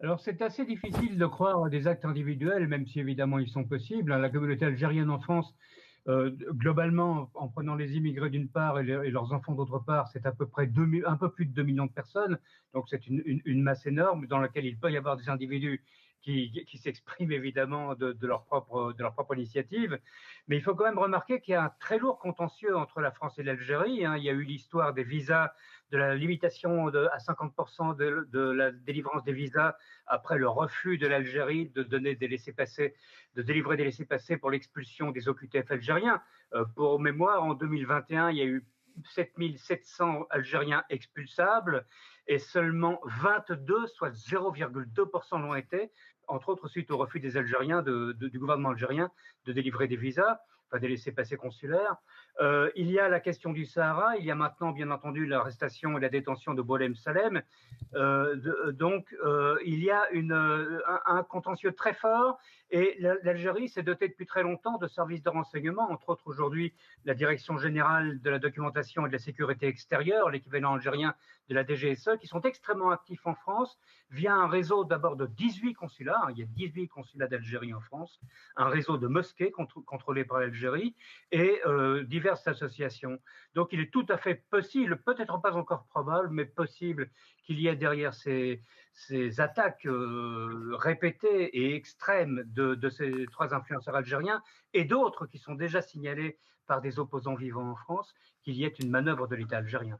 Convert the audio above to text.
Alors, c'est assez difficile de croire à des actes individuels, même si évidemment ils sont possibles, hein. La communauté algérienne en France, globalement, en prenant les immigrés d'une part et leurs enfants d'autre part, c'est à peu près un peu plus de 2 millions de personnes. Donc, c'est une masse énorme dans laquelle il peut y avoir des individus qui s'expriment évidemment de leur propre initiative. Mais il faut quand même remarquer qu'il y a un très lourd contentieux entre la France et l'Algérie, hein. Il y a eu l'histoire des visas, de la limitation à 50% de la délivrance des visas après le refus de l'Algérie de donner des laissez-passer, de délivrer des laissez-passer pour l'expulsion des OQTF algériens. Pour mémoire, en 2021, il y a eu 7700 Algériens expulsables et seulement 22, soit 0,2% l'ont été, entre autres suite au refus des Algériens, du gouvernement algérien, de délivrer des visas, enfin des laissez-passer consulaires. Il y a la question du Sahara, il y a maintenant bien entendu l'arrestation et la détention de Bolem Salem. Il y a un contentieux très fort et l'Algérie s'est dotée depuis très longtemps de services de renseignement, entre autres aujourd'hui la Direction générale de la documentation et de la sécurité extérieure, l'équivalent algérien de la DGSE, qui sont extrêmement actifs en France via un réseau d'abord de 18 consulats, il y a 18 consulats d'Algérie en France, un réseau de mosquées contrôlées par l'Algérie et diverses associations. Donc il est tout à fait possible, peut-être pas encore probable, mais possible qu'il y ait derrière ces attaques répétées et extrêmes de ces trois influenceurs algériens et d'autres qui sont déjà signalés par des opposants vivants en France, qu'il y ait une manœuvre de l'État algérien.